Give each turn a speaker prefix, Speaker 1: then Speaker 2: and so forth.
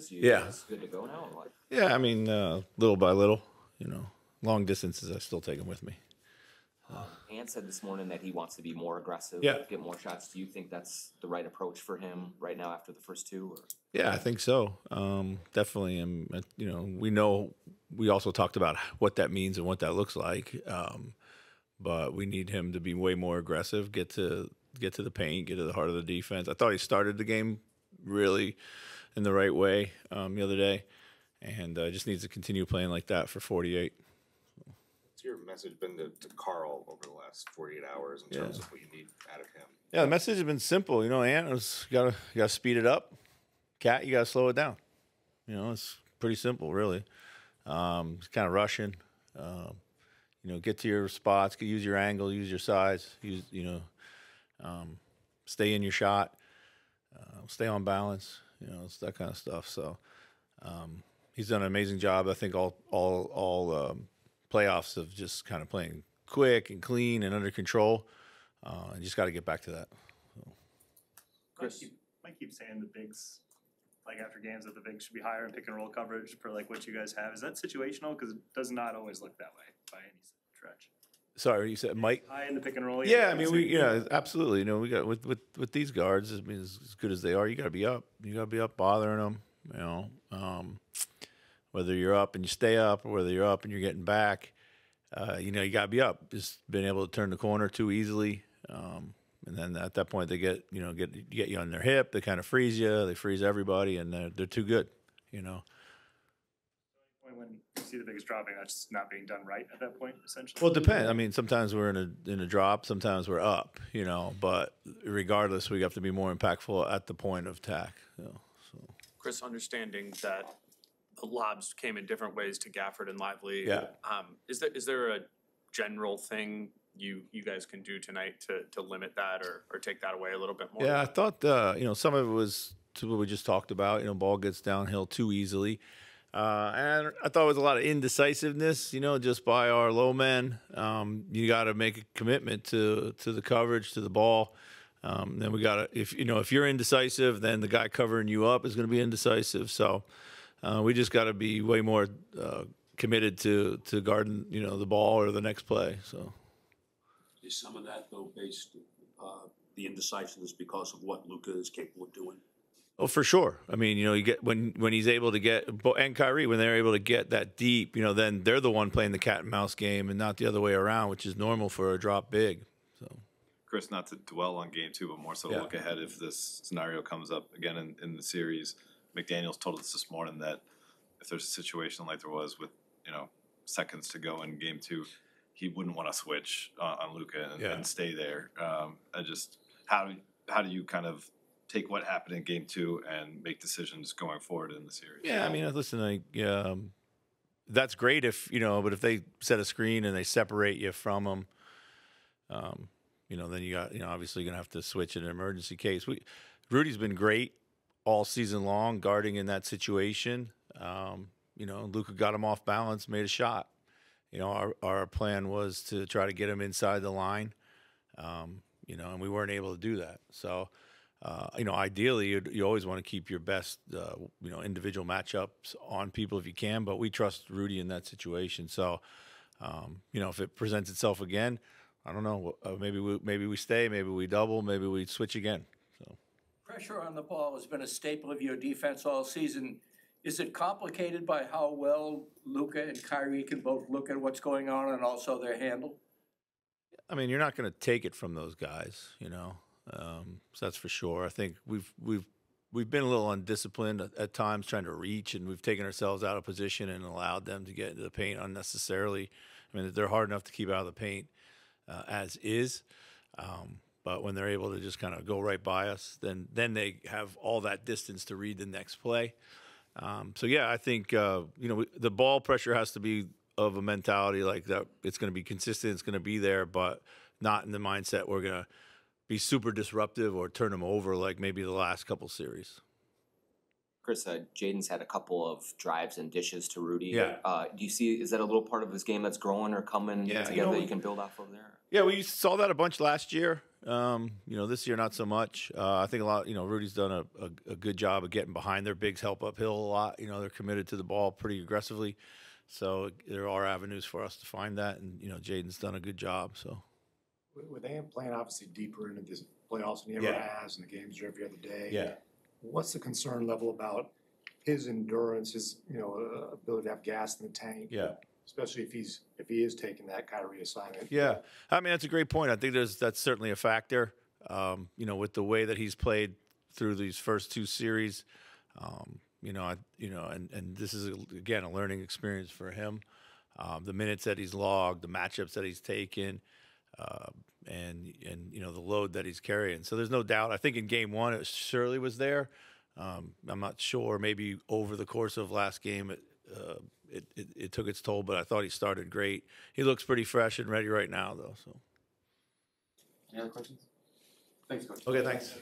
Speaker 1: Yeah.
Speaker 2: It's good to go now. Or what?
Speaker 1: Yeah, I mean, little by little, long distances, I still take them with me.
Speaker 2: Ant said this morning that he wants to be more aggressive,
Speaker 1: Yeah.
Speaker 2: get more shots. Do you think that's the right approach for him right now after the first two? Or?
Speaker 1: Yeah, I think so. Definitely. And, we also talked about what that means and what that looks like. But we need him to be way more aggressive, get to the paint, get to the heart of the defense. I thought he started the game really in the right way the other day, and just needs to continue playing like that for 48.
Speaker 3: What's your message been to Carl over the last 48 hours in terms of what you need out of him?
Speaker 1: Yeah, the message has been simple. Ant, you gotta speed it up. Cat, you gotta slow it down. It's pretty simple, really. It's kind of rushing. Get to your spots, use your angle, use your size, stay in your shot, stay on balance. It's that kind of stuff. So he's done an amazing job. I think all playoffs of just kind of playing quick and clean and under control. And just got to get back to that. So.
Speaker 4: Chris, I keep saying the bigs, like after games, that the bigs should be higher in pick and roll coverage for like what you guys have. Is that situational? Because it does not always look that way by any stretch.
Speaker 1: Sorry, you said Mike.
Speaker 4: High in the pick and roll.
Speaker 1: Yeah, I mean absolutely. We got with these guards. I mean, as good as they are, you got to be up. You got to be up bothering them. Whether you're up and you stay up, or whether you're up and you're getting back, you got to be up. Just being able to turn the corner too easily, and then at that point they get you on their hip. They kind of freeze you. They freeze everybody, and they're too good.
Speaker 4: When you see the biggest dropping, that's not being done right at that point, essentially.
Speaker 1: Well, it depends. I mean, sometimes we're in a drop, sometimes we're up. But regardless, we have to be more impactful at the point of attack. So.
Speaker 5: Chris, understanding that the lobs came in different ways to Gafford and Lively.
Speaker 1: Yeah.
Speaker 5: Is there a general thing you guys can do tonight to limit that or take that away a little bit more?
Speaker 1: Yeah, I thought some of it was to what we just talked about. Ball gets downhill too easily. And I thought it was a lot of indecisiveness, just by our low men. You got to make a commitment to the coverage, to the ball. Then we got to, if you're indecisive, then the guy covering you up is going to be indecisive. So we just got to be way more committed to guarding, the ball or the next play. So
Speaker 6: is some of that though based the indecisiveness because of what Luka is capable of doing?
Speaker 1: Oh, for sure. I mean, you get when he's able to get, and Kyrie, when they're able to get that deep, then they're the one playing the cat and mouse game and not the other way around, which is normal for a drop big. So,
Speaker 3: Chris, not to dwell on game two, but more so look ahead if this scenario comes up again in the series. McDaniels told us this morning that if there's a situation like there was with, seconds to go in game two, he wouldn't want to switch on Luka and stay there. How do you kind of take what happened in game two and make decisions going forward in the series?
Speaker 1: Yeah, I mean, listen, that's great if, but if they set a screen and they separate you from them, then you got, obviously you're going to have to switch in an emergency case. Rudy's been great all season long guarding in that situation. Luka got him off balance, made a shot. Our plan was to try to get him inside the line, and we weren't able to do that. So, ideally, you always want to keep your best, individual matchups on people if you can. But we trust Rudy in that situation. So, if it presents itself again, I don't know. Maybe we stay. Maybe we double. Maybe we switch again. So,
Speaker 7: pressure on the ball has been a staple of your defense all season. Is it complicated by how well Luka and Kyrie can both look at what's going on and also their handle?
Speaker 1: I mean, you're not going to take it from those guys, so that's for sure. I think we've been a little undisciplined at times trying to reach, and we've taken ourselves out of position and allowed them to get into the paint unnecessarily. I mean, they're hard enough to keep out of the paint as is, but when they're able to just kind of go right by us, then they have all that distance to read the next play. I think the ball pressure has to be of a mentality like that. It's going to be consistent. It's going to be there, but not in the mindset we're going to be super disruptive or turn them over like maybe the last couple series.
Speaker 2: Chris, Jaden's had a couple of drives and dishes to Rudy.
Speaker 1: Yeah.
Speaker 2: Do you see, is that a little part of his game that's growing or coming
Speaker 1: Yeah,
Speaker 2: together that you can build off of there?
Speaker 1: Yeah, we saw that a bunch last year. This year not so much. I think a lot. Rudy's done a good job of getting behind their bigs, help uphill a lot. They're committed to the ball pretty aggressively. So there are avenues for us to find that, and Jaden's done a good job. So
Speaker 8: with AM playing obviously deeper into this playoffs than he ever has, and the games are every other day.
Speaker 1: yeah.
Speaker 8: What's the concern level about his endurance, his ability to have gas in the tank?
Speaker 1: Yeah.
Speaker 8: Especially if he is taking that Kyrie assignment.
Speaker 1: Yeah, I mean that's a great point. I think that's certainly a factor. With the way that he's played through these first two series, and this is again a learning experience for him. The minutes that he's logged, the matchups that he's taken, and the load that he's carrying. So there's no doubt. I think in game one it surely was there. I'm not sure. Maybe over the course of last game it took its toll, but I thought he started great. He looks pretty fresh and ready right now, though. So.
Speaker 2: Any other questions? Thanks, Coach.
Speaker 1: Okay, thanks.